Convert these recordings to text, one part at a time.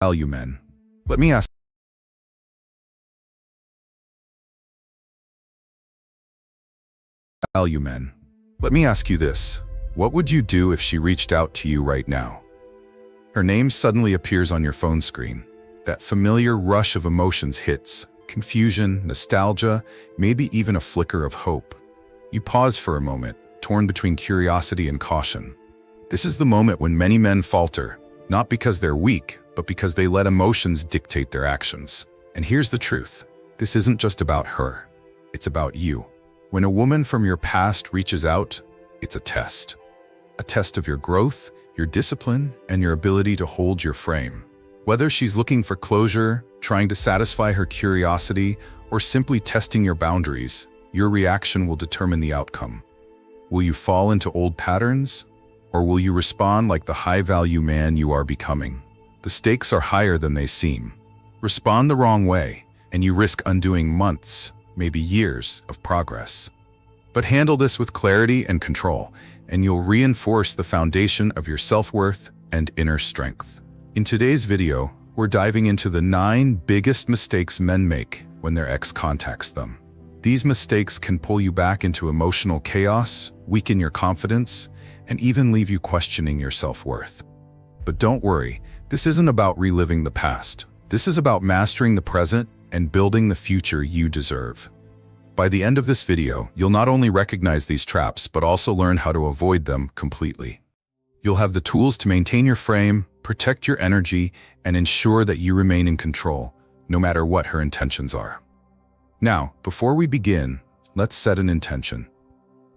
Value men. Let me ask Value men. Let me ask you this. What would you do if she reached out to you right now? Her name suddenly appears on your phone screen. That familiar rush of emotions hits. Confusion, nostalgia, maybe even a flicker of hope. You pause for a moment, torn between curiosity and caution. This is the moment when many men falter, not because they're weak, but because they let emotions dictate their actions. And here's the truth. This isn't just about her. It's about you. When a woman from your past reaches out, it's a test. A test of your growth, your discipline, and your ability to hold your frame. Whether she's looking for closure, trying to satisfy her curiosity, or simply testing your boundaries, your reaction will determine the outcome. Will you fall into old patterns, or will you respond like the high-value man you are becoming? The stakes are higher than they seem. Respond the wrong way, and you risk undoing months, maybe years, of progress. But handle this with clarity and control, and you'll reinforce the foundation of your self-worth and inner strength. In today's video, we're diving into the 9 biggest mistakes men make when their ex contacts them. These mistakes can pull you back into emotional chaos, weaken your confidence, and even leave you questioning your self-worth. But don't worry, this isn't about reliving the past. This is about mastering the present and building the future you deserve. By the end of this video, you'll not only recognize these traps, but also learn how to avoid them completely. You'll have the tools to maintain your frame, protect your energy, and ensure that you remain in control, no matter what her intentions are. Now, before we begin, let's set an intention.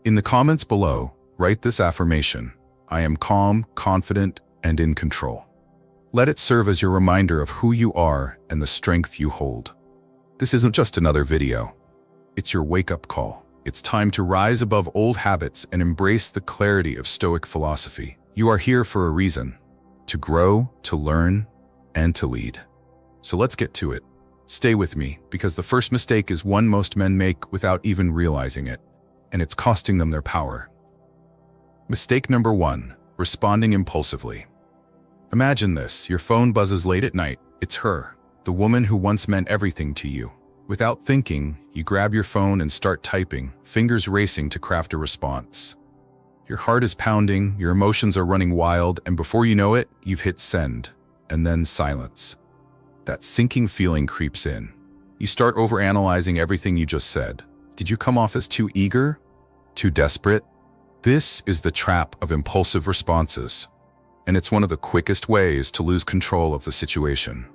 In the comments below, write this affirmation: I am calm, confident, and in control. Let it serve as your reminder of who you are and the strength you hold. This isn't just another video. It's your wake-up call. It's time to rise above old habits and embrace the clarity of Stoic philosophy. You are here for a reason: to grow, to learn, and to lead. So let's get to it. Stay with me, because the first mistake is one most men make without even realizing it, and it's costing them their power. Mistake number 1, responding impulsively. Imagine this: your phone buzzes late at night. It's her, the woman who once meant everything to you. Without thinking, you grab your phone and start typing, fingers racing to craft a response. Your heart is pounding, your emotions are running wild, and before you know it, you've hit send, and then silence. That sinking feeling creeps in. You start overanalyzing everything you just said. Did you come off as too eager? Too desperate? This is the trap of impulsive responses, and it's one of the quickest ways to lose control of the situation.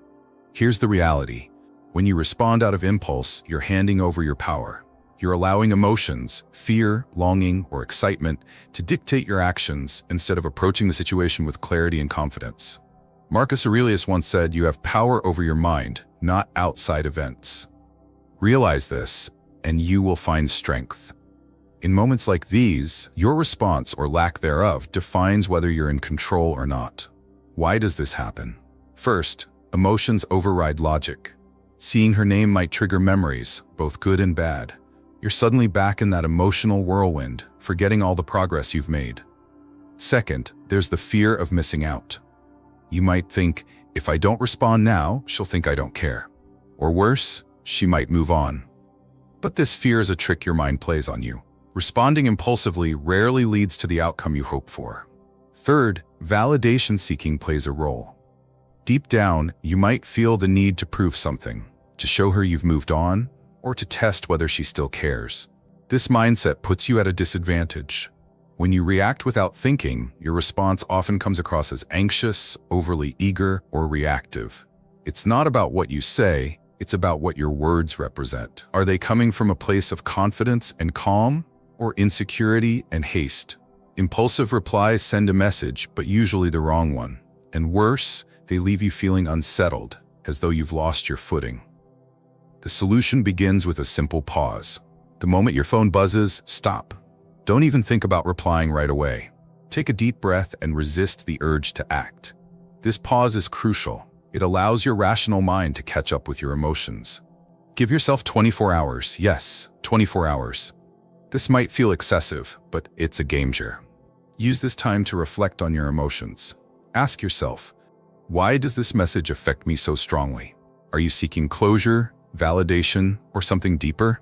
Here's the reality. When you respond out of impulse, you're handing over your power. You're allowing emotions, fear, longing, or excitement to dictate your actions instead of approaching the situation with clarity and confidence. Marcus Aurelius once said, "You have power over your mind, not outside events." Realize this, and you will find strength. In moments like these, your response or lack thereof defines whether you're in control or not. Why does this happen? First, emotions override logic. Seeing her name might trigger memories, both good and bad. You're suddenly back in that emotional whirlwind, forgetting all the progress you've made. Second, there's the fear of missing out. You might think, if I don't respond now, she'll think I don't care. Or worse, she might move on. But this fear is a trick your mind plays on you. Responding impulsively rarely leads to the outcome you hope for. Third, validation seeking plays a role. Deep down, you might feel the need to prove something, to show her you've moved on, or to test whether she still cares. This mindset puts you at a disadvantage. When you react without thinking, your response often comes across as anxious, overly eager, or reactive. It's not about what you say, it's about what your words represent. Are they coming from a place of confidence and calm, or insecurity and haste? Impulsive replies send a message, but usually the wrong one. And worse, they leave you feeling unsettled, as though you've lost your footing. The solution begins with a simple pause. The moment your phone buzzes, stop. Don't even think about replying right away. Take a deep breath and resist the urge to act. This pause is crucial. It allows your rational mind to catch up with your emotions. Give yourself 24 hours. Yes, 24 hours. This might feel excessive, but it's a game changer. Use this time to reflect on your emotions. Ask yourself, Why does this message affect me so strongly? Are you seeking closure, validation, or something deeper?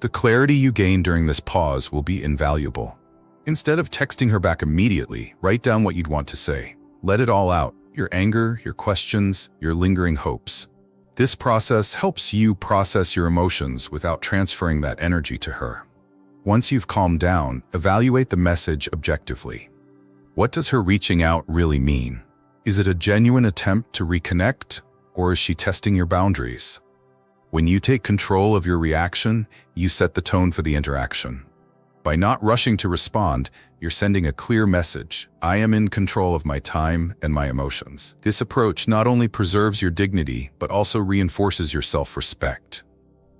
The clarity you gain during this pause will be invaluable. Instead of texting her back immediately, write down what you'd want to say. Let it all out, your anger, your questions, your lingering hopes. This process helps you process your emotions without transferring that energy to her. Once you've calmed down, evaluate the message objectively. What does her reaching out really mean? Is it a genuine attempt to reconnect, or is she testing your boundaries? When you take control of your reaction, you set the tone for the interaction. By not rushing to respond, you're sending a clear message: I am in control of my time and my emotions. This approach not only preserves your dignity, but also reinforces your self-respect.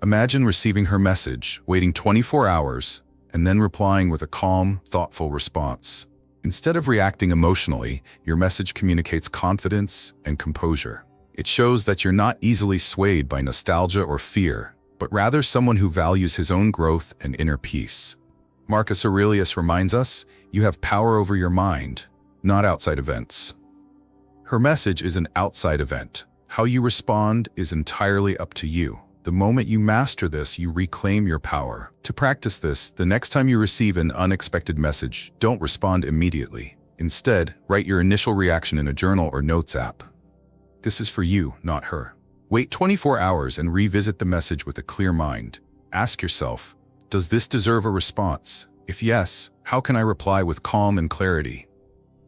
Imagine receiving her message, waiting 24 hours, and then replying with a calm, thoughtful response. Instead of reacting emotionally, your message communicates confidence and composure. It shows that you're not easily swayed by nostalgia or fear, but rather someone who values his own growth and inner peace. Marcus Aurelius reminds us, you have power over your mind, not outside events. Her message is an outside event. How you respond is entirely up to you. The moment you master this, you reclaim your power. To practice this, the next time you receive an unexpected message, don't respond immediately. Instead, write your initial reaction in a journal or notes app. This is for you, not her. Wait 24 hours and revisit the message with a clear mind. Ask yourself, does this deserve a response? If yes, how can I reply with calm and clarity?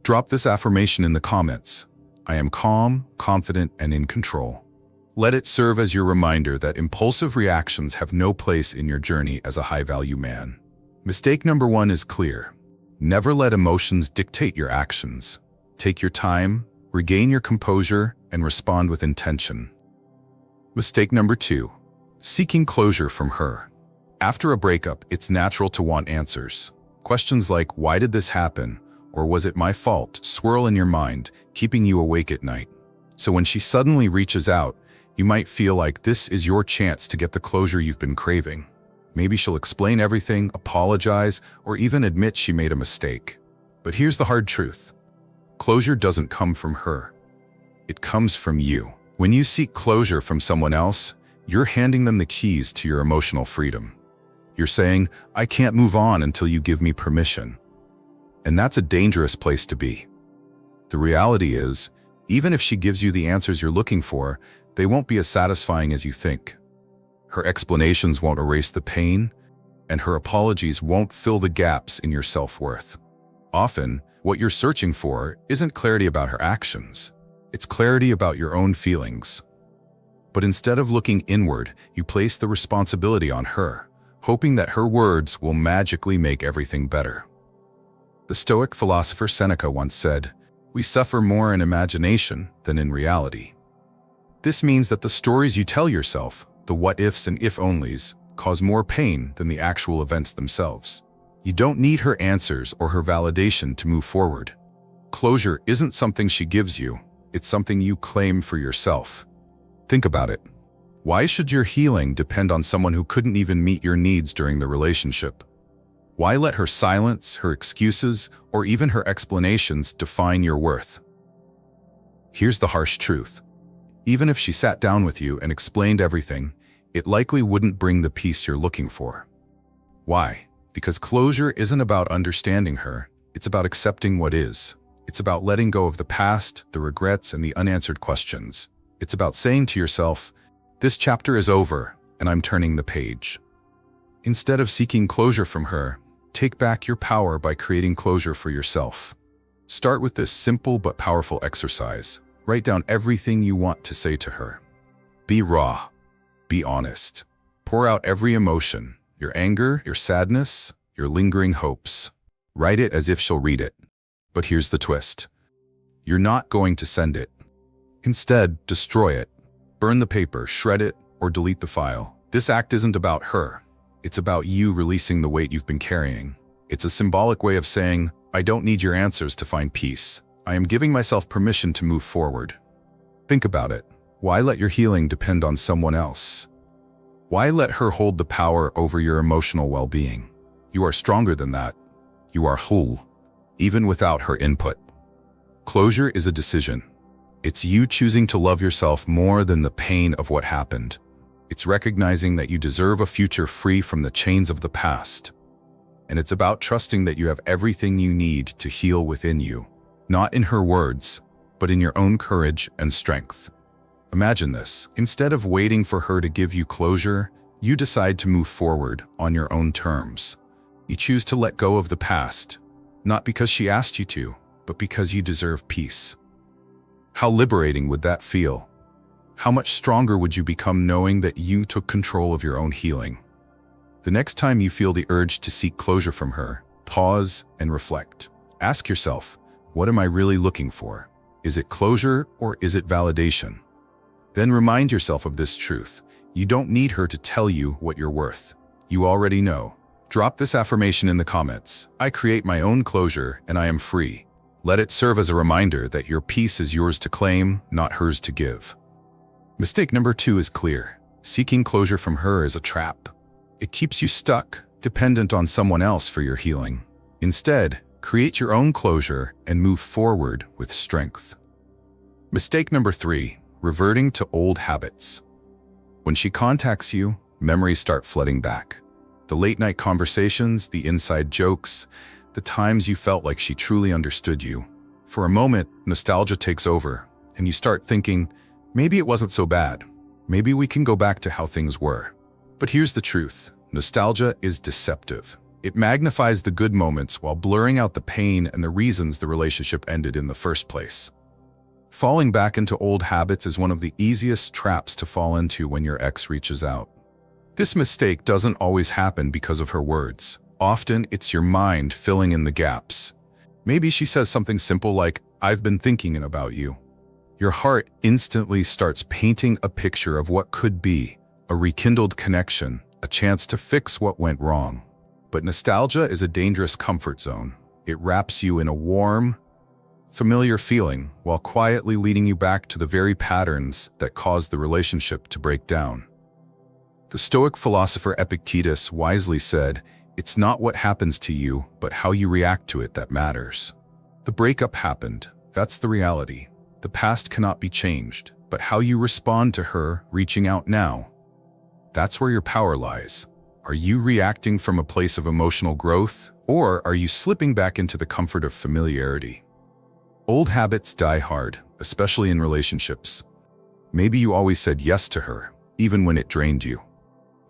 Drop this affirmation in the comments. I am calm, confident, and in control. Let it serve as your reminder that impulsive reactions have no place in your journey as a high-value man. Mistake number 1 is clear. Never let emotions dictate your actions. Take your time, regain your composure, and respond with intention. Mistake number 2. Seeking closure from her. After a breakup, it's natural to want answers. Questions like, why did this happen? Or was it my fault? Swirl in your mind, keeping you awake at night. So when she suddenly reaches out, you might feel like this is your chance to get the closure you've been craving. Maybe she'll explain everything, apologize, or even admit she made a mistake. But here's the hard truth. Closure doesn't come from her. It comes from you. When you seek closure from someone else, you're handing them the keys to your emotional freedom. You're saying, I can't move on until you give me permission. And that's a dangerous place to be. The reality is, even if she gives you the answers you're looking for, they won't be as satisfying as you think. Her explanations won't erase the pain, and her apologies won't fill the gaps in your self-worth. Often, what you're searching for isn't clarity about her actions. It's clarity about your own feelings. But instead of looking inward, you place the responsibility on her, hoping that her words will magically make everything better. The Stoic philosopher Seneca once said, "We suffer more in imagination than in reality." This means that the stories you tell yourself, the what-ifs and if-onlys, cause more pain than the actual events themselves. You don't need her answers or her validation to move forward. Closure isn't something she gives you, it's something you claim for yourself. Think about it. Why should your healing depend on someone who couldn't even meet your needs during the relationship? Why let her silence, her excuses, or even her explanations define your worth? Here's the harsh truth. Even if she sat down with you and explained everything, it likely wouldn't bring the peace you're looking for. Why? Because closure isn't about understanding her, it's about accepting what is. It's about letting go of the past, the regrets, and the unanswered questions. It's about saying to yourself, this chapter is over, and I'm turning the page. Instead of seeking closure from her, take back your power by creating closure for yourself. Start with this simple but powerful exercise. Write down everything you want to say to her. Be raw. Be honest. Pour out every emotion, your anger, your sadness, your lingering hopes. Write it as if she'll read it. But here's the twist. You're not going to send it. Instead, destroy it. Burn the paper, shred it, or delete the file. This act isn't about her. It's about you releasing the weight you've been carrying. It's a symbolic way of saying, I don't need your answers to find peace. I am giving myself permission to move forward. Think about it. Why let your healing depend on someone else? Why let her hold the power over your emotional well-being? You are stronger than that. You are whole, even without her input. Closure is a decision. It's you choosing to love yourself more than the pain of what happened. It's recognizing that you deserve a future free from the chains of the past. And it's about trusting that you have everything you need to heal within you, not in her words, but in your own courage and strength. Imagine this. Instead of waiting for her to give you closure, you decide to move forward on your own terms. You choose to let go of the past, not because she asked you to, but because you deserve peace. How liberating would that feel? How much stronger would you become knowing that you took control of your own healing? The next time you feel the urge to seek closure from her, pause and reflect. Ask yourself, what am I really looking for? Is it closure or is it validation? Then remind yourself of this truth. You don't need her to tell you what you're worth. You already know. Drop this affirmation in the comments. I create my own closure and I am free. Let it serve as a reminder that your peace is yours to claim, not hers to give. Mistake number 2 is clear. Seeking closure from her is a trap. It keeps you stuck, dependent on someone else for your healing. Instead, create your own closure and move forward with strength. Mistake number 3, reverting to old habits. When she contacts you, memories start flooding back. The late-night conversations, the inside jokes, the times you felt like she truly understood you. For a moment, nostalgia takes over, and you start thinking, maybe it wasn't so bad. Maybe we can go back to how things were. But here's the truth. Nostalgia is deceptive. It magnifies the good moments while blurring out the pain and the reasons the relationship ended in the first place. Falling back into old habits is one of the easiest traps to fall into when your ex reaches out. This mistake doesn't always happen because of her words. Often, it's your mind filling in the gaps. Maybe she says something simple like, "I've been thinking about you." Your heart instantly starts painting a picture of what could be, a rekindled connection, a chance to fix what went wrong. But nostalgia is a dangerous comfort zone. It wraps you in a warm, familiar feeling while quietly leading you back to the very patterns that caused the relationship to break down. The Stoic philosopher Epictetus wisely said, "It's not what happens to you, but how you react to it that matters." The breakup happened. That's the reality. The past cannot be changed, but how you respond to her reaching out now. That's where your power lies. Are you reacting from a place of emotional growth, or are you slipping back into the comfort of familiarity? Old habits die hard, especially in relationships. Maybe you always said yes to her, even when it drained you.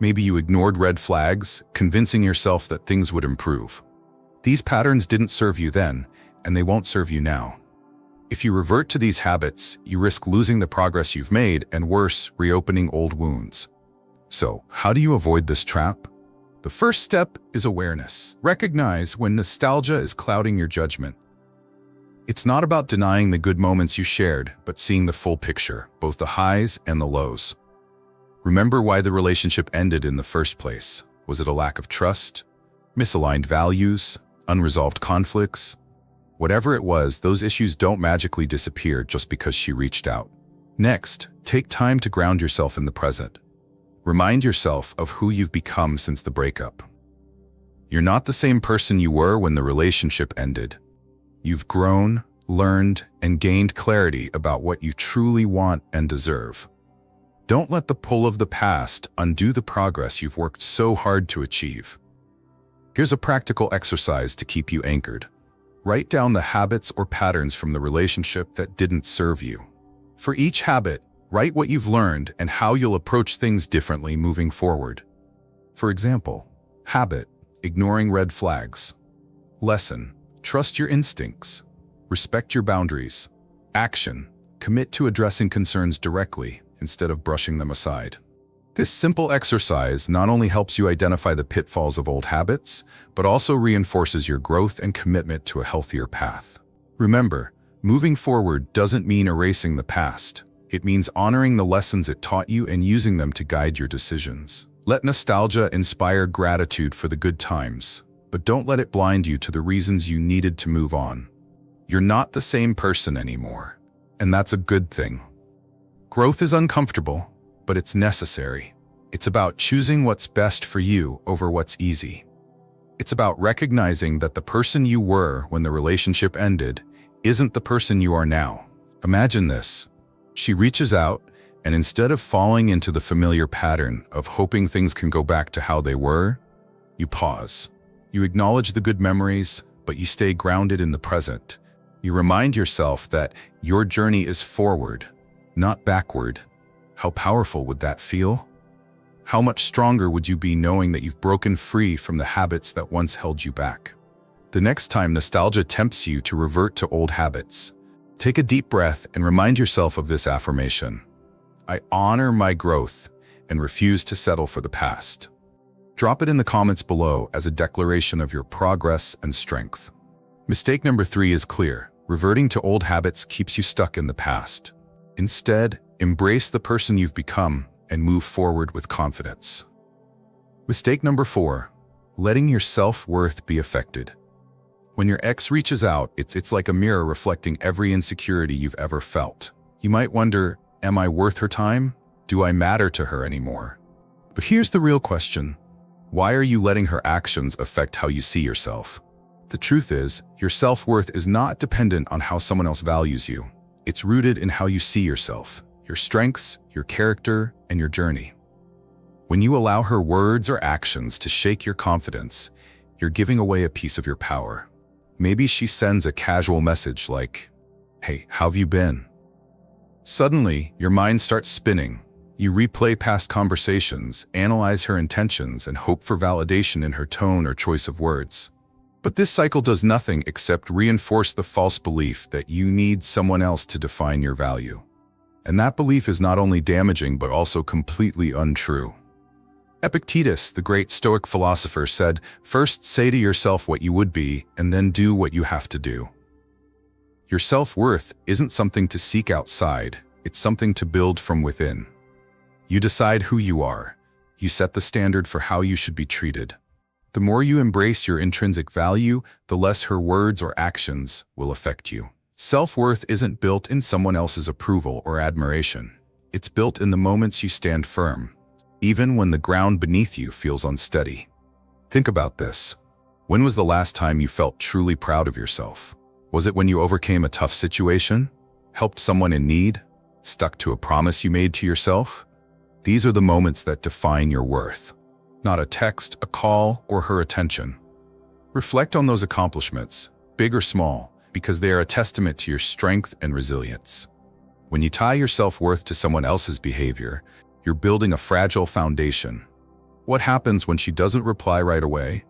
Maybe you ignored red flags, convincing yourself that things would improve. These patterns didn't serve you then, and they won't serve you now. If you revert to these habits, you risk losing the progress you've made and worse, reopening old wounds. So, how do you avoid this trap? The first step is awareness. Recognize when nostalgia is clouding your judgment. It's not about denying the good moments you shared, but seeing the full picture, both the highs and the lows. Remember why the relationship ended in the first place. Was it a lack of trust? Misaligned values? Unresolved conflicts? Whatever it was, those issues don't magically disappear just because she reached out. Next, take time to ground yourself in the present. Remind yourself of who you've become since the breakup. You're not the same person you were when the relationship ended. You've grown, learned, and gained clarity about what you truly want and deserve. Don't let the pull of the past undo the progress you've worked so hard to achieve. Here's a practical exercise to keep you anchored. Write down the habits or patterns from the relationship that didn't serve you. For each habit, write what you've learned and how you'll approach things differently moving forward. For example, habit, ignoring red flags. Lesson, trust your instincts. Respect your boundaries. Action, commit to addressing concerns directly instead of brushing them aside. This simple exercise not only helps you identify the pitfalls of old habits, but also reinforces your growth and commitment to a healthier path. Remember, moving forward doesn't mean erasing the past. It means honoring the lessons it taught you and using them to guide your decisions. Let nostalgia inspire gratitude for the good times, but don't let it blind you to the reasons you needed to move on. You're not the same person anymore, and that's a good thing. Growth is uncomfortable, but it's necessary. It's about choosing what's best for you over what's easy. It's about recognizing that the person you were when the relationship ended isn't the person you are now. Imagine this. She reaches out, and instead of falling into the familiar pattern of hoping things can go back to how they were, you pause. You acknowledge the good memories, but you stay grounded in the present. You remind yourself that your journey is forward, not backward. How powerful would that feel? How much stronger would you be knowing that you've broken free from the habits that once held you back? The next time nostalgia tempts you to revert to old habits, take a deep breath and remind yourself of this affirmation. I honor my growth and refuse to settle for the past. Drop it in the comments below as a declaration of your progress and strength. Mistake number 3 is clear. Reverting to old habits keeps you stuck in the past. Instead, embrace the person you've become and move forward with confidence. Mistake number 4, letting your self-worth be affected. When your ex reaches out, it's like a mirror reflecting every insecurity you've ever felt. You might wonder, am I worth her time? Do I matter to her anymore? But here's the real question. Why are you letting her actions affect how you see yourself? The truth is, your self-worth is not dependent on how someone else values you. It's rooted in how you see yourself, your strengths, your character, and your journey. When you allow her words or actions to shake your confidence, you're giving away a piece of your power. Maybe she sends a casual message like, "Hey, how have you been?" Suddenly, your mind starts spinning. You replay past conversations, analyze her intentions, and hope for validation in her tone or choice of words. But this cycle does nothing except reinforce the false belief that you need someone else to define your value. And that belief is not only damaging but also completely untrue. Epictetus, the great Stoic philosopher, said, "First say to yourself what you would be, and then do what you have to do." Your self-worth isn't something to seek outside, it's something to build from within. You decide who you are. You set the standard for how you should be treated. The more you embrace your intrinsic value, the less her words or actions will affect you. Self-worth isn't built in someone else's approval or admiration. It's built in the moments you stand firm, even when the ground beneath you feels unsteady. Think about this. When was the last time you felt truly proud of yourself? Was it when you overcame a tough situation? Helped someone in need? Stuck to a promise you made to yourself? These are the moments that define your worth. Not a text, a call, or her attention. Reflect on those accomplishments, big or small, because they are a testament to your strength and resilience. When you tie your self-worth to someone else's behavior, you're building a fragile foundation. What happens when she doesn't reply right away?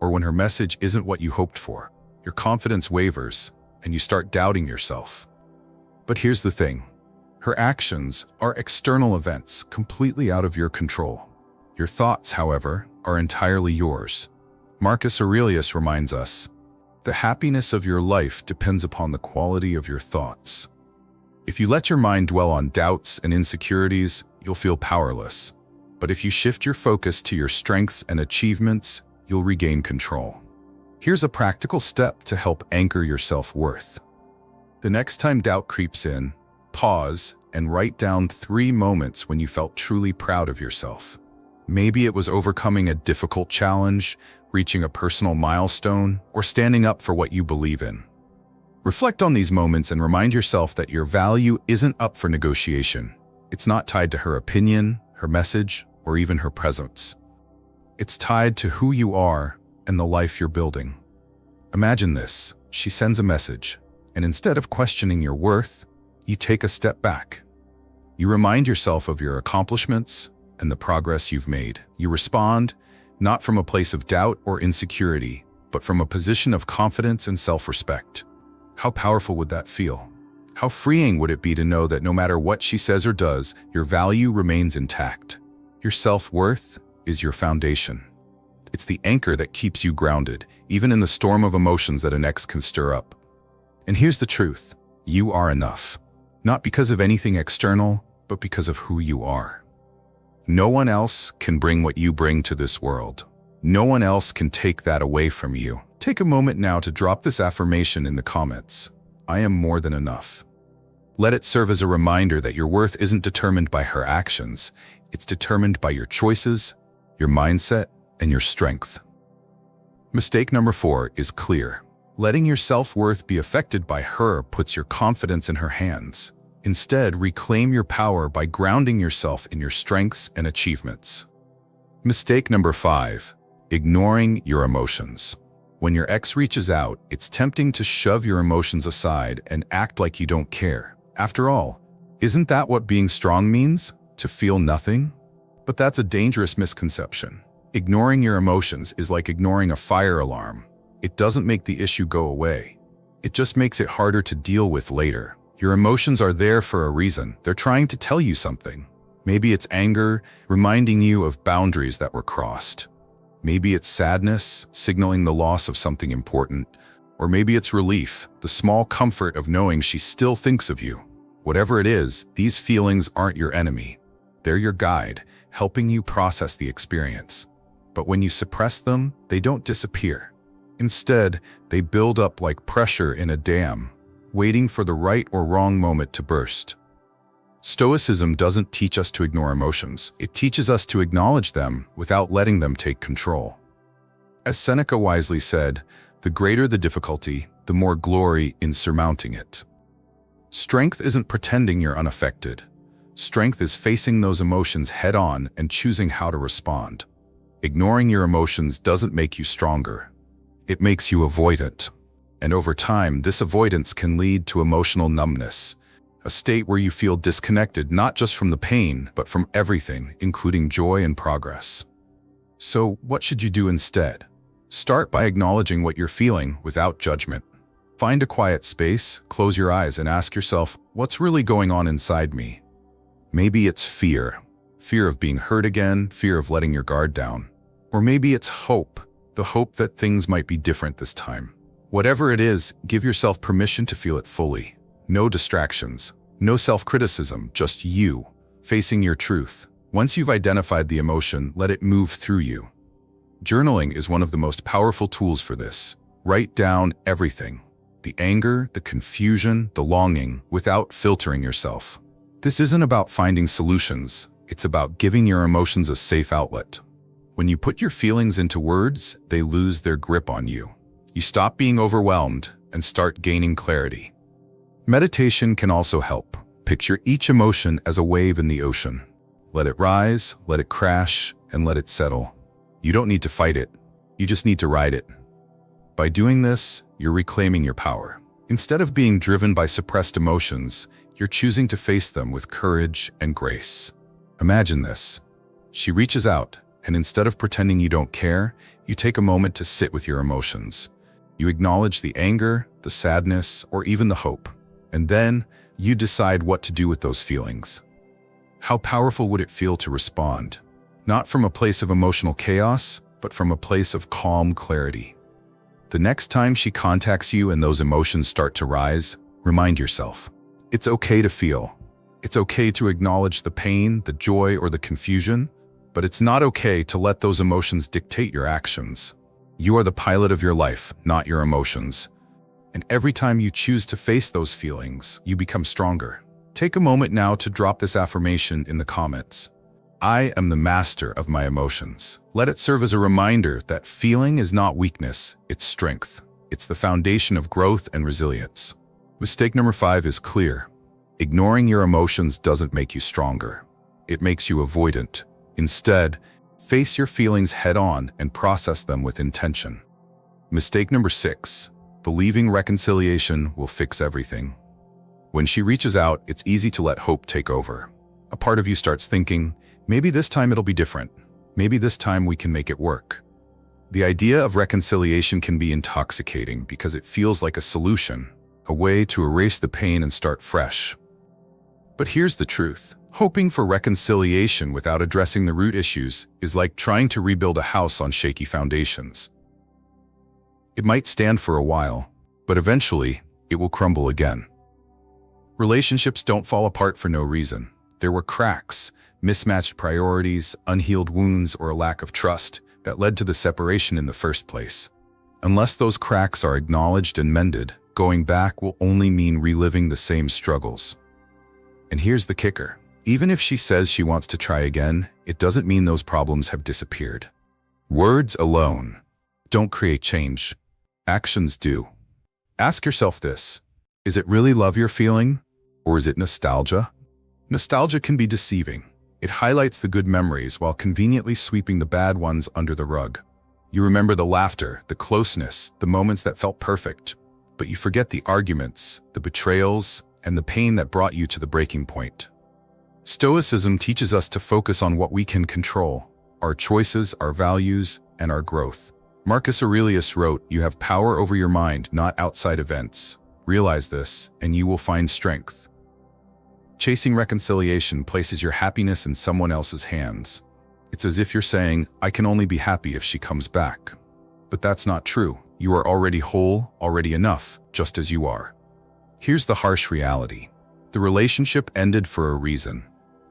Or when her message isn't what you hoped for? Your confidence wavers, and you start doubting yourself. But here's the thing. Her actions are external events completely out of your control. Your thoughts, however, are entirely yours. Marcus Aurelius reminds us, "The happiness of your life depends upon the quality of your thoughts." If you let your mind dwell on doubts and insecurities, you'll feel powerless. But if you shift your focus to your strengths and achievements, you'll regain control. Here's a practical step to help anchor your self-worth. The next time doubt creeps in, pause and write down 3 moments when you felt truly proud of yourself. Maybe it was overcoming a difficult challenge, reaching a personal milestone, or standing up for what you believe in. Reflect on these moments and remind yourself that your value isn't up for negotiation. It's not tied to her opinion, her message, or even her presence. It's tied to who you are and the life you're building. Imagine this. She sends a message, and instead of questioning your worth, you take a step back. You remind yourself of your accomplishments and the progress you've made. You respond, not from a place of doubt or insecurity, but from a position of confidence and self-respect. How powerful would that feel? How freeing would it be to know that no matter what she says or does, your value remains intact? Your self-worth is your foundation. It's the anchor that keeps you grounded, even in the storm of emotions that an ex can stir up. And here's the truth. You are enough. Not because of anything external, but because of who you are. No one else can bring what you bring to this world. No one else can take that away from you. Take a moment now to drop this affirmation in the comments. I am more than enough. Let it serve as a reminder that your worth isn't determined by her actions. It's determined by your choices, your mindset, and your strength. Mistake number 4 is clear. Letting your self-worth be affected by her puts your confidence in her hands. Instead, reclaim your power by grounding yourself in your strengths and achievements. Mistake number 5. Ignoring your emotions. When your ex reaches out, it's tempting to shove your emotions aside and act like you don't care. After all, isn't that what being strong means? To feel nothing? But that's a dangerous misconception. Ignoring your emotions is like ignoring a fire alarm. It doesn't make the issue go away. It just makes it harder to deal with later. Your emotions are there for a reason. They're trying to tell you something. Maybe it's anger, reminding you of boundaries that were crossed. Maybe it's sadness, signaling the loss of something important. Or maybe it's relief, the small comfort of knowing she still thinks of you. Whatever it is, these feelings aren't your enemy. They're your guide, helping you process the experience. But when you suppress them, they don't disappear. Instead, they build up like pressure in a dam, waiting for the right or wrong moment to burst. Stoicism doesn't teach us to ignore emotions. It teaches us to acknowledge them without letting them take control. As Seneca wisely said, the greater the difficulty, the more glory in surmounting it. Strength isn't pretending you're unaffected. Strength is facing those emotions head-on and choosing how to respond. Ignoring your emotions doesn't make you stronger. It makes you avoidant. And over time, this avoidance can lead to emotional numbness, a state where you feel disconnected not just from the pain, but from everything, including joy and progress. So, what should you do instead? Start by acknowledging what you're feeling without judgment. Find a quiet space, close your eyes, and ask yourself, what's really going on inside me? Maybe it's fear. Fear of being hurt again, fear of letting your guard down. Or maybe it's hope, the hope that things might be different this time. Whatever it is, give yourself permission to feel it fully. No distractions, no self-criticism, just you, facing your truth. Once you've identified the emotion, let it move through you. Journaling is one of the most powerful tools for this. Write down everything. The anger, the confusion, the longing, without filtering yourself. This isn't about finding solutions. It's about giving your emotions a safe outlet. When you put your feelings into words, they lose their grip on you. You stop being overwhelmed and start gaining clarity. Meditation can also help. Picture each emotion as a wave in the ocean. Let it rise, let it crash, and let it settle. You don't need to fight it. You just need to ride it. By doing this, you're reclaiming your power. Instead of being driven by suppressed emotions, you're choosing to face them with courage and grace. Imagine this. She reaches out, and instead of pretending you don't care, you take a moment to sit with your emotions. You acknowledge the anger, the sadness, or even the hope. And then, you decide what to do with those feelings. How powerful would it feel to respond? Not from a place of emotional chaos, but from a place of calm clarity. The next time she contacts you and those emotions start to rise, remind yourself, it's okay to feel. It's okay to acknowledge the pain, the joy, or the confusion, but it's not okay to let those emotions dictate your actions. You are the pilot of your life, not your emotions. And every time you choose to face those feelings, you become stronger. Take a moment now to drop this affirmation in the comments. I am the master of my emotions. Let it serve as a reminder that feeling is not weakness, it's strength. It's the foundation of growth and resilience. Mistake number 5 is clear. Ignoring your emotions doesn't make you stronger. It makes you avoidant. Instead, face your feelings head-on and process them with intention. Mistake number 6. Believing reconciliation will fix everything. When she reaches out, it's easy to let hope take over. A part of you starts thinking, maybe this time it'll be different. Maybe this time we can make it work. The idea of reconciliation can be intoxicating because it feels like a solution, a way to erase the pain and start fresh. But here's the truth. Hoping for reconciliation without addressing the root issues is like trying to rebuild a house on shaky foundations. It might stand for a while, but eventually it will crumble again. Relationships don't fall apart for no reason. There were cracks, mismatched priorities, unhealed wounds, or a lack of trust that led to the separation in the first place. Unless those cracks are acknowledged and mended, going back will only mean reliving the same struggles. And here's the kicker. Even if she says she wants to try again, it doesn't mean those problems have disappeared. Words alone don't create change. Actions do. Ask yourself this: is it really love you're feeling, or is it nostalgia? Nostalgia can be deceiving. It highlights the good memories while conveniently sweeping the bad ones under the rug. You remember the laughter, the closeness, the moments that felt perfect, but you forget the arguments, the betrayals, and the pain that brought you to the breaking point. Stoicism teaches us to focus on what we can control: our choices, our values, and our growth. Marcus Aurelius wrote, "You have power over your mind, not outside events. Realize this, and you will find strength." Chasing reconciliation places your happiness in someone else's hands. It's as if you're saying, "I can only be happy if she comes back." But that's not true. You are already whole, already enough, just as you are. Here's the harsh reality. The relationship ended for a reason.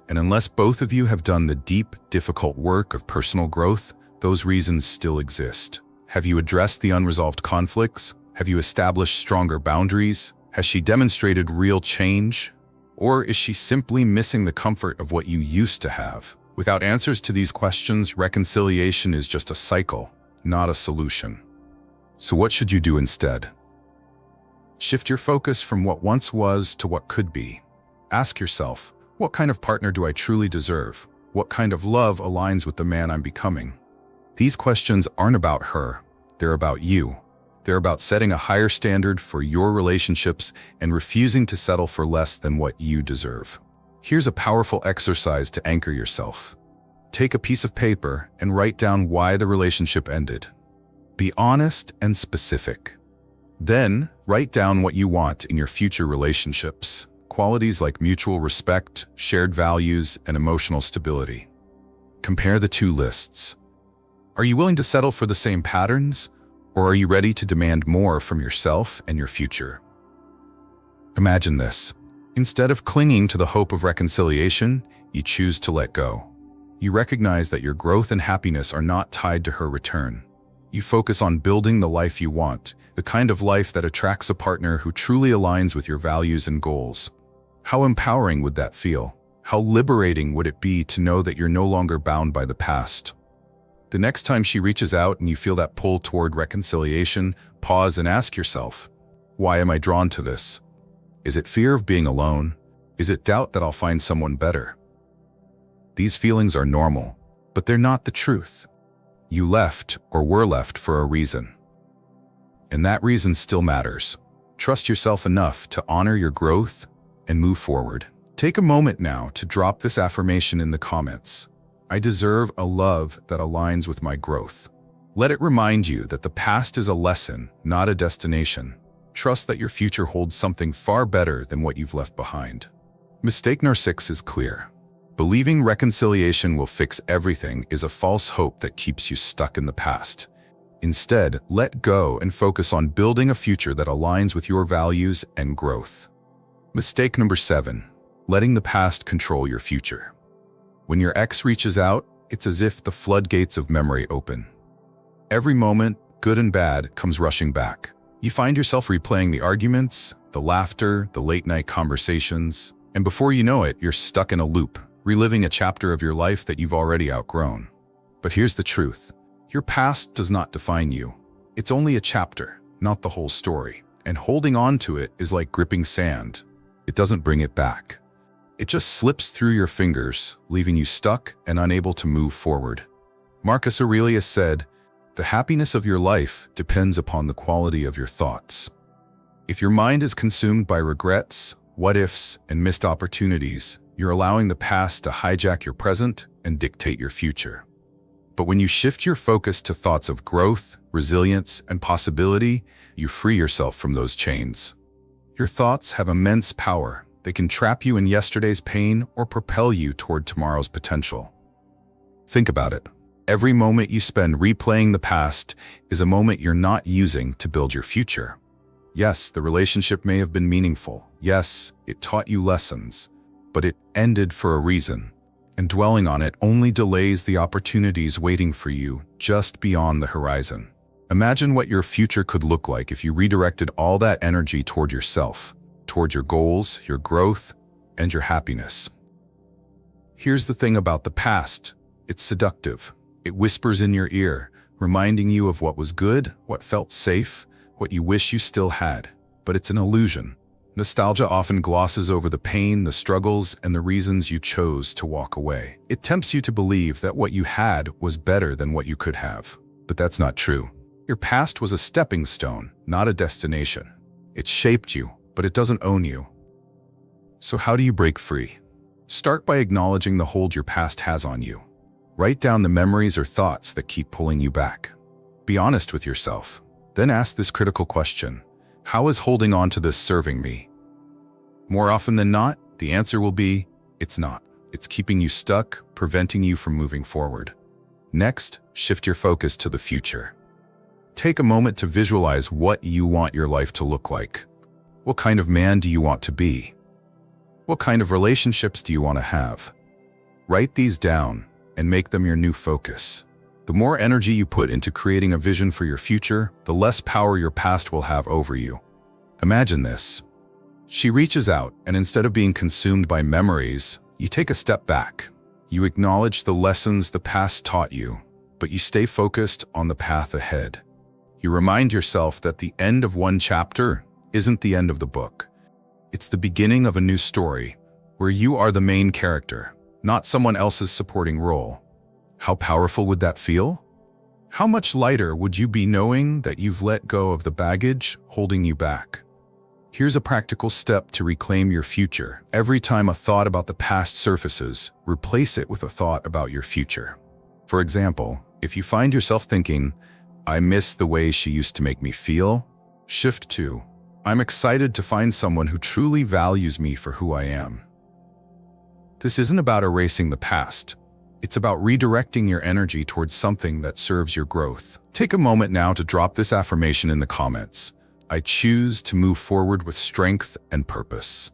And unless both of you have done the deep, difficult work of personal growth, those reasons still exist. Have you addressed the unresolved conflicts? Have you established stronger boundaries? Has she demonstrated real change? Or is she simply missing the comfort of what you used to have? Without answers to these questions, reconciliation is just a cycle, not a solution. So what should you do instead? Shift your focus from what once was to what could be. Ask yourself, what kind of partner do I truly deserve? What kind of love aligns with the man I'm becoming? These questions aren't about her, they're about you. They're about setting a higher standard for your relationships and refusing to settle for less than what you deserve. Here's a powerful exercise to anchor yourself. Take a piece of paper and write down why the relationship ended. Be honest and specific. Then, write down what you want in your future relationships. Qualities like mutual respect, shared values, and emotional stability. Compare the two lists. Are you willing to settle for the same patterns, or are you ready to demand more from yourself and your future? Imagine this. Instead of clinging to the hope of reconciliation, you choose to let go. You recognize that your growth and happiness are not tied to her return. You focus on building the life you want, the kind of life that attracts a partner who truly aligns with your values and goals. How empowering would that feel? How liberating would it be to know that you're no longer bound by the past? The next time she reaches out and you feel that pull toward reconciliation, pause and ask yourself, why am I drawn to this? Is it fear of being alone? Is it doubt that I'll find someone better? These feelings are normal, but they're not the truth. You left or were left for a reason. And that reason still matters. Trust yourself enough to honor your growth and move forward. Take a moment now to drop this affirmation in the comments. I deserve a love that aligns with my growth. Let it remind you that the past is a lesson, not a destination. Trust that your future holds something far better than what you've left behind. Mistake number 6 is clear. Believing reconciliation will fix everything is a false hope that keeps you stuck in the past. Instead, let go and focus on building a future that aligns with your values and growth. Mistake number 7. Letting the past control your future. When your ex reaches out, it's as if the floodgates of memory open. Every moment, good and bad, comes rushing back. You find yourself replaying the arguments, the laughter, the late-night conversations, and before you know it, you're stuck in a loop, reliving a chapter of your life that you've already outgrown. But here's the truth. Your past does not define you. It's only a chapter, not the whole story. And holding on to it is like gripping sand. It doesn't bring it back. It just slips through your fingers, leaving you stuck and unable to move forward. Marcus Aurelius said, "The happiness of your life depends upon the quality of your thoughts." If your mind is consumed by regrets, what-ifs, and missed opportunities, you're allowing the past to hijack your present and dictate your future. But when you shift your focus to thoughts of growth, resilience, and possibility, you free yourself from those chains. Your thoughts have immense power. They can trap you in yesterday's pain or propel you toward tomorrow's potential. Think about it. Every moment you spend replaying the past is a moment you're not using to build your future. Yes, the relationship may have been meaningful. Yes, it taught you lessons, but it ended for a reason. And dwelling on it only delays the opportunities waiting for you just beyond the horizon. Imagine what your future could look like if you redirected all that energy toward yourself, toward your goals, your growth, and your happiness. Here's the thing about the past. It's seductive. It whispers in your ear, reminding you of what was good, what felt safe, what you wish you still had. but it's an illusion. Nostalgia often glosses over the pain, the struggles, and the reasons you chose to walk away. It tempts you to believe that what you had was better than what you could have. But that's not true. Your past was a stepping stone, not a destination. It shaped you, but it doesn't own you. So how do you break free? Start by acknowledging the hold your past has on you. Write down the memories or thoughts that keep pulling you back. Be honest with yourself. Then ask this critical question: how is holding on to this serving me? More often than not, the answer will be, it's not. It's keeping you stuck, preventing you from moving forward. Next, shift your focus to the future. Take a moment to visualize what you want your life to look like. What kind of man do you want to be? What kind of relationships do you want to have? Write these down and make them your new focus. The more energy you put into creating a vision for your future, the less power your past will have over you. Imagine this. She reaches out, and instead of being consumed by memories, you take a step back. You acknowledge the lessons the past taught you, but you stay focused on the path ahead. You remind yourself that the end of one chapter isn't the end of the book. It's the beginning of a new story, where you are the main character, not someone else's supporting role. How powerful would that feel? How much lighter would you be knowing that you've let go of the baggage holding you back? Here's a practical step to reclaim your future. Every time a thought about the past surfaces, replace it with a thought about your future. For example, if you find yourself thinking, "I miss the way she used to make me feel," shift to, "I'm excited to find someone who truly values me for who I am." This isn't about erasing the past. It's about redirecting your energy towards something that serves your growth. Take a moment now to drop this affirmation in the comments. I choose to move forward with strength and purpose.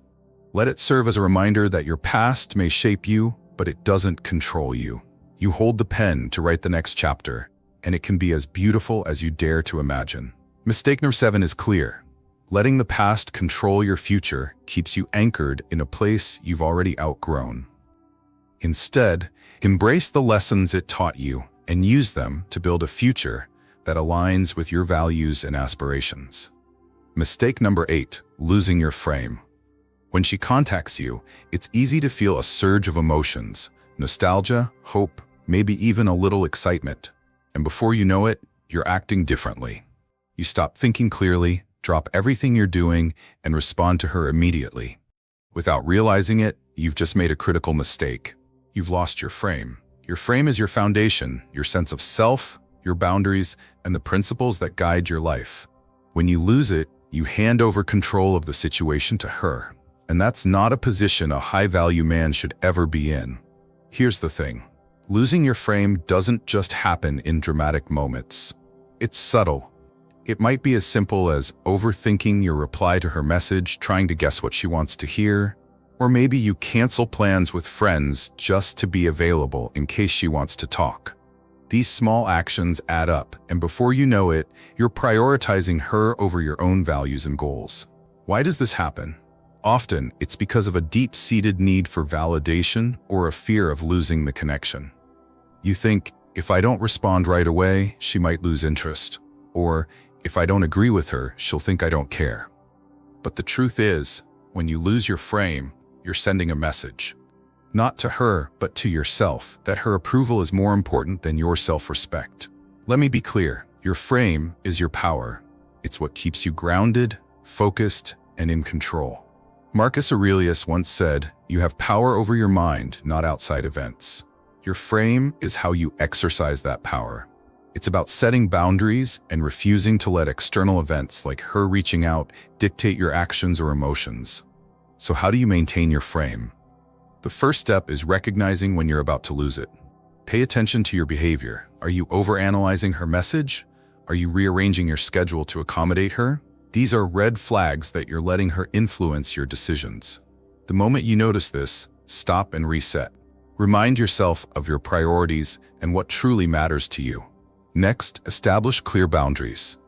Let it serve as a reminder that your past may shape you, but it doesn't control you. You hold the pen to write the next chapter, and it can be as beautiful as you dare to imagine. Mistake number 7 is clear. Letting the past control your future keeps you anchored in a place you've already outgrown. Instead, embrace the lessons it taught you and use them to build a future that aligns with your values and aspirations. Mistake number 8, losing your frame. When she contacts you, it's easy to feel a surge of emotions, nostalgia, hope, maybe even a little excitement. And before you know it, you're acting differently. You stop thinking clearly, drop everything you're doing, and respond to her immediately. Without realizing it, you've just made a critical mistake. You've lost your frame. Your frame is your foundation, your sense of self, your boundaries, and the principles that guide your life. When you lose it, you hand over control of the situation to her. And that's not a position a high-value man should ever be in. Here's the thing. Losing your frame doesn't just happen in dramatic moments. It's subtle. It might be as simple as overthinking your reply to her message, trying to guess what she wants to hear, or maybe you cancel plans with friends just to be available in case she wants to talk. These small actions add up, and before you know it, you're prioritizing her over your own values and goals. Why does this happen? Often, it's because of a deep-seated need for validation or a fear of losing the connection. You think, if I don't respond right away, she might lose interest. Or, if I don't agree with her, she'll think I don't care. But the truth is, when you lose your frame, you're sending a message. Not to her, but to yourself, that her approval is more important than your self-respect. Let me be clear, your frame is your power. It's what keeps you grounded, focused, and in control. Marcus Aurelius once said, "You have power over your mind, not outside events." Your frame is how you exercise that power. It's about setting boundaries and refusing to let external events like her reaching out dictate your actions or emotions. So how do you maintain your frame? The first step is recognizing when you're about to lose it. Pay attention to your behavior. Are you overanalyzing her message? Are you rearranging your schedule to accommodate her? These are red flags that you're letting her influence your decisions. The moment you notice this, stop and reset. Remind yourself of your priorities and what truly matters to you. Next, establish clear boundaries.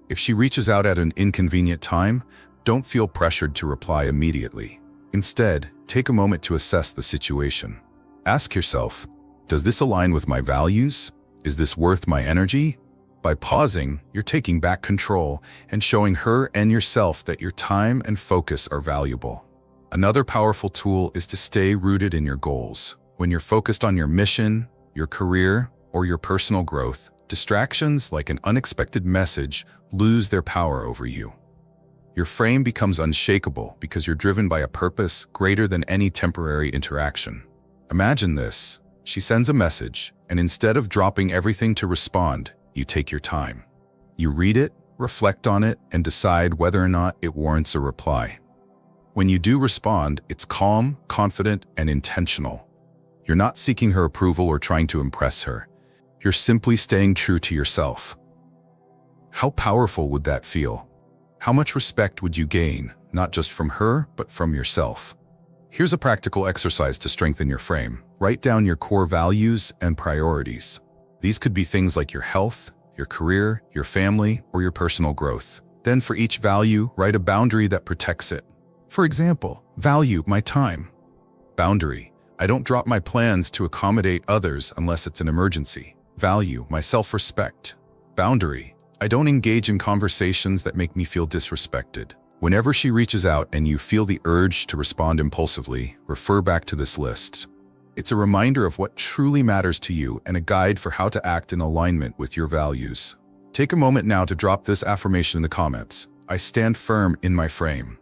If she reaches out at an inconvenient time, don't feel pressured to reply immediately. Instead, take a moment to assess the situation. Ask yourself, does this align with my values? Is this worth my energy? By pausing, you're taking back control and showing her and yourself that your time and focus are valuable. Another powerful tool is to stay rooted in your goals. When you're focused on your mission, your career, or your personal growth, distractions like an unexpected message lose their power over you. Your frame becomes unshakable because you're driven by a purpose greater than any temporary interaction. Imagine this. She sends a message, and instead of dropping everything to respond, you take your time. You read it, reflect on it, and decide whether or not it warrants a reply. When you do respond, it's calm, confident, and intentional. You're not seeking her approval or trying to impress her. You're simply staying true to yourself. How powerful would that feel? How much respect would you gain, not just from her, but from yourself? Here's a practical exercise to strengthen your frame. Write down your core values and priorities. These could be things like your health, your career, your family, or your personal growth. Then for each value, write a boundary that protects it. For example, value my time. Boundary, I don't drop my plans to accommodate others unless it's an emergency. Value my self-respect. Boundary, I don't engage in conversations that make me feel disrespected. Whenever she reaches out and you feel the urge to respond impulsively, refer back to this list. It's a reminder of what truly matters to you and a guide for how to act in alignment with your values. Take a moment now to drop this affirmation in the comments. I stand firm in my frame.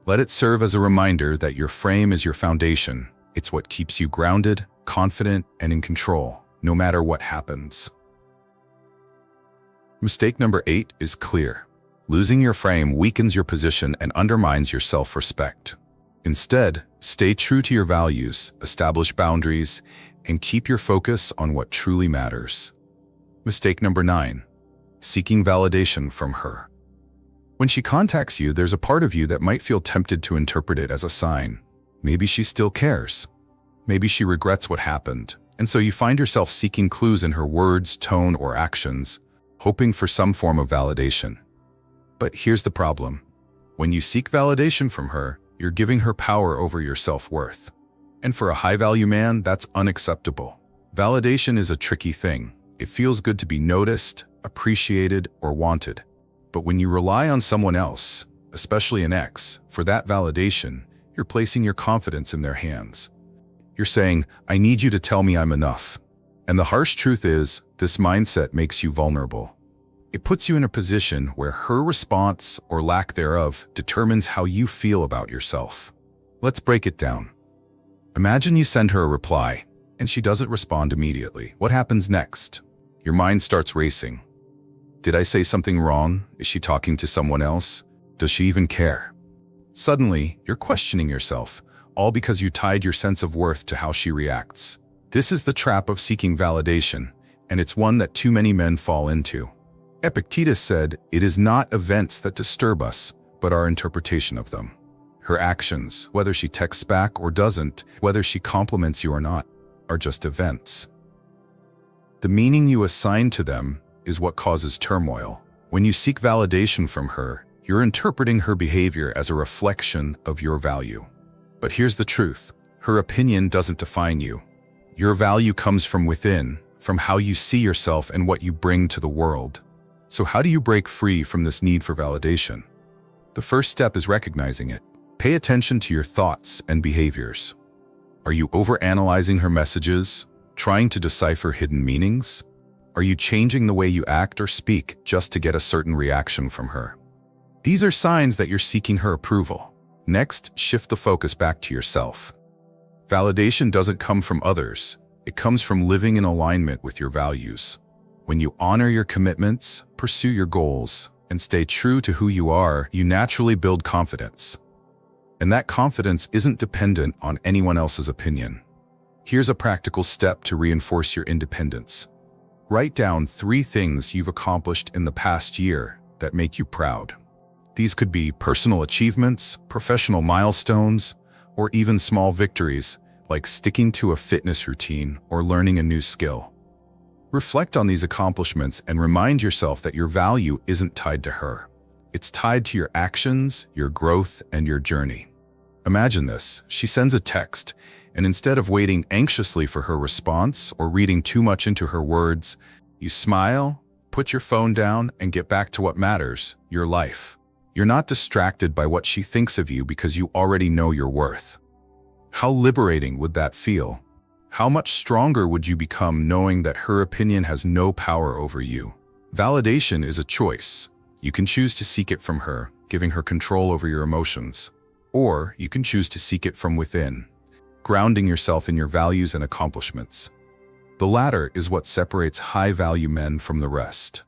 Let it serve as a reminder that your frame is your foundation. It's what keeps you grounded, confident, and in control, no matter what happens. Mistake number 8 is clear. Losing your frame weakens your position and undermines your self-respect. Instead, stay true to your values, establish boundaries, and keep your focus on what truly matters. Mistake number 9. Seeking validation from her. When she contacts you, there's a part of you that might feel tempted to interpret it as a sign. Maybe she still cares. Maybe she regrets what happened, and so you find yourself seeking clues in her words, tone, or actions, hoping for some form of validation. But here's the problem. When you seek validation from her, you're giving her power over your self-worth. And for a high-value man, that's unacceptable. Validation is a tricky thing. It feels good to be noticed, appreciated, or wanted. But when you rely on someone else, especially an ex, for that validation, you're placing your confidence in their hands. You're saying, I need you to tell me I'm enough. And the harsh truth is, this mindset makes you vulnerable. It puts you in a position where her response or lack thereof determines how you feel about yourself. Let's break it down. Imagine you send her a reply, and she doesn't respond immediately. What happens next? Your mind starts racing. Did I say something wrong? Is she talking to someone else? Does she even care? Suddenly, you're questioning yourself, all because you tied your sense of worth to how she reacts. This is the trap of seeking validation, and it's one that too many men fall into. Epictetus said, it is not events that disturb us, but our interpretation of them. Her actions, whether she texts back or doesn't, whether she compliments you or not, are just events. The meaning you assign to them is what causes turmoil. When you seek validation from her, you're interpreting her behavior as a reflection of your value. But here's the truth. Her opinion doesn't define you. Your value comes from within, from how you see yourself and what you bring to the world. So how do you break free from this need for validation? The first step is recognizing it. Pay attention to your thoughts and behaviors. Are you overanalyzing her messages, trying to decipher hidden meanings? Are you changing the way you act or speak just to get a certain reaction from her? These are signs that you're seeking her approval. Next, shift the focus back to yourself. Validation doesn't come from others. It comes from living in alignment with your values. When you honor your commitments, pursue your goals, and stay true to who you are, you naturally build confidence. And that confidence isn't dependent on anyone else's opinion. Here's a practical step to reinforce your independence. Write down 3 things you've accomplished in the past year that make you proud. These could be personal achievements, professional milestones, or even small victories, like sticking to a fitness routine or learning a new skill. Reflect on these accomplishments and remind yourself that your value isn't tied to her. It's tied to your actions, your growth, and your journey. Imagine this. She sends a text, and instead of waiting anxiously for her response or reading too much into her words, you smile, Put your phone down and get back to what matters, your life. You're not distracted by what she thinks of you because you already know your worth. How liberating would that feel? How much stronger would you become knowing that her opinion has no power over you? Validation is a choice. You can choose to seek it from her, giving her control over your emotions. Or you can choose to seek it from within, grounding yourself in your values and accomplishments. The latter is what separates high-value men from the rest.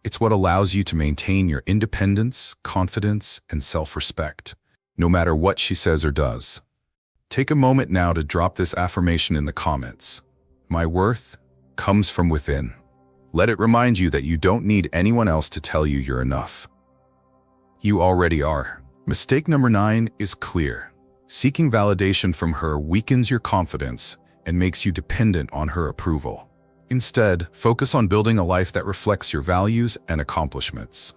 It's what allows you to maintain your independence, confidence, and self-respect, no matter what she says or does. Take a moment now to drop this affirmation in the comments. My worth comes from within. Let it remind you that you don't need anyone else to tell you you're enough. You already are. Mistake number 9 is clear. Seeking validation from her weakens your confidence and makes you dependent on her approval. Instead, focus on building a life that reflects your values and accomplishments.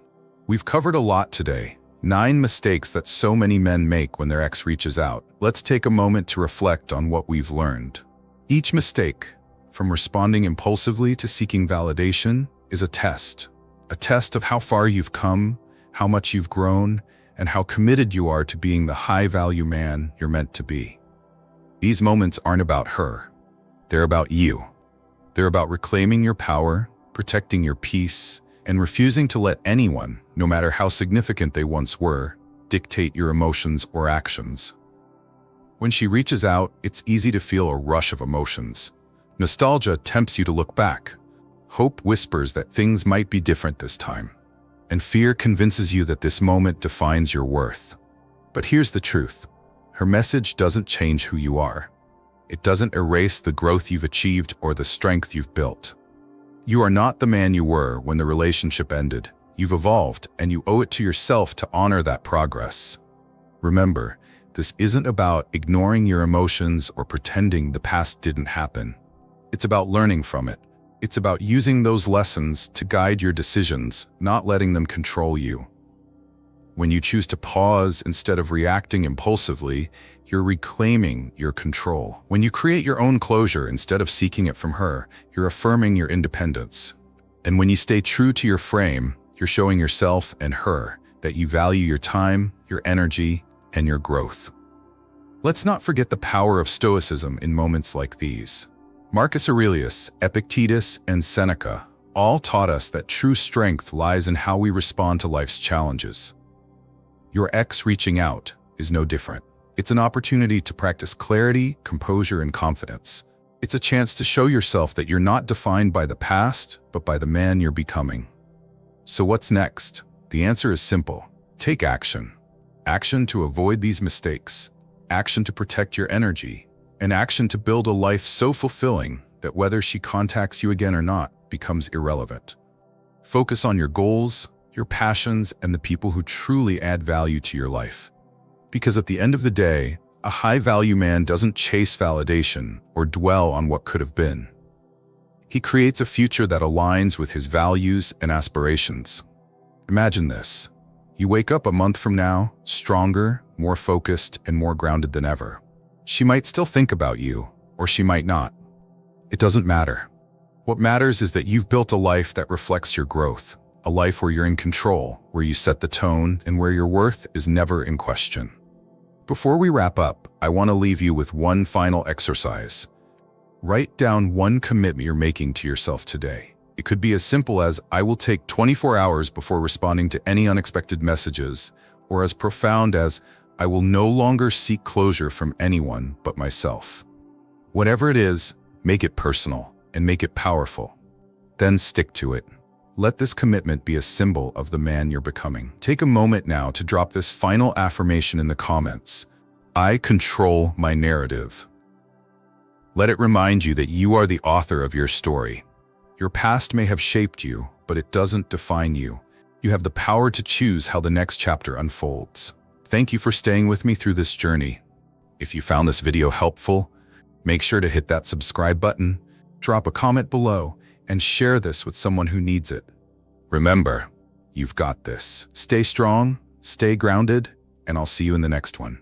We've covered a lot today. 9 mistakes that so many men make when their ex reaches out. Let's take a moment to reflect on what we've learned. Each mistake, from responding impulsively to seeking validation, is a test of how far you've come, how much you've grown, and how committed you are to being the high-value man you're meant to be. These moments aren't about her. They're about you. They're about reclaiming your power, protecting your peace, and refusing to let anyone, no matter how significant they once were, dictate your emotions or actions. When she reaches out, it's easy to feel a rush of emotions. Nostalgia tempts you to look back. Hope whispers that things might be different this time. And fear convinces you that this moment defines your worth. But here's the truth. Her message doesn't change who you are. It doesn't erase the growth you've achieved or the strength you've built. You are not the man you were when the relationship ended. You've evolved, and you owe it to yourself to honor that progress. Remember, this isn't about ignoring your emotions or pretending the past didn't happen. It's about learning from it. It's about using those lessons to guide your decisions, not letting them control you. When you choose to pause instead of reacting impulsively, you're reclaiming your control. When you create your own closure instead of seeking it from her, you're affirming your independence. And when you stay true to your frame, you're showing yourself and her that you value your time, your energy, and your growth. Let's not forget the power of Stoicism in moments like these. Marcus Aurelius, Epictetus, and Seneca all taught us that true strength lies in how we respond to life's challenges. Your ex reaching out is no different. It's an opportunity to practice clarity, composure, and confidence. It's a chance to show yourself that you're not defined by the past, but by the man you're becoming. So what's next? The answer is simple. Take action. Action to avoid these mistakes. Action to protect your energy. And action to build a life so fulfilling that whether she contacts you again or not becomes irrelevant. Focus on your goals, your passions, and the people who truly add value to your life. Because at the end of the day, a high-value man doesn't chase validation or dwell on what could have been. He creates a future that aligns with his values and aspirations. Imagine this. You wake up a month from now, stronger, more focused, and more grounded than ever. She might still think about you, or she might not. It doesn't matter. What matters is that you've built a life that reflects your growth, a life where you're in control, where you set the tone, and where your worth is never in question. Before we wrap up, I want to leave you with one final exercise. Write down one commitment you're making to yourself today. It could be as simple as, I will take 24 hours before responding to any unexpected messages, or as profound as, I will no longer seek closure from anyone but myself. Whatever it is, make it personal and make it powerful. Then stick to it. Let this commitment be a symbol of the man you're becoming. Take a moment now to drop this final affirmation in the comments. I control my narrative. Let it remind you that you are the author of your story. Your past may have shaped you, but it doesn't define you. You have the power to choose how the next chapter unfolds. Thank you for staying with me through this journey. If you found this video helpful, make sure to hit that subscribe button, drop a comment below, and share this with someone who needs it. Remember, you've got this. Stay strong, stay grounded, and I'll see you in the next one.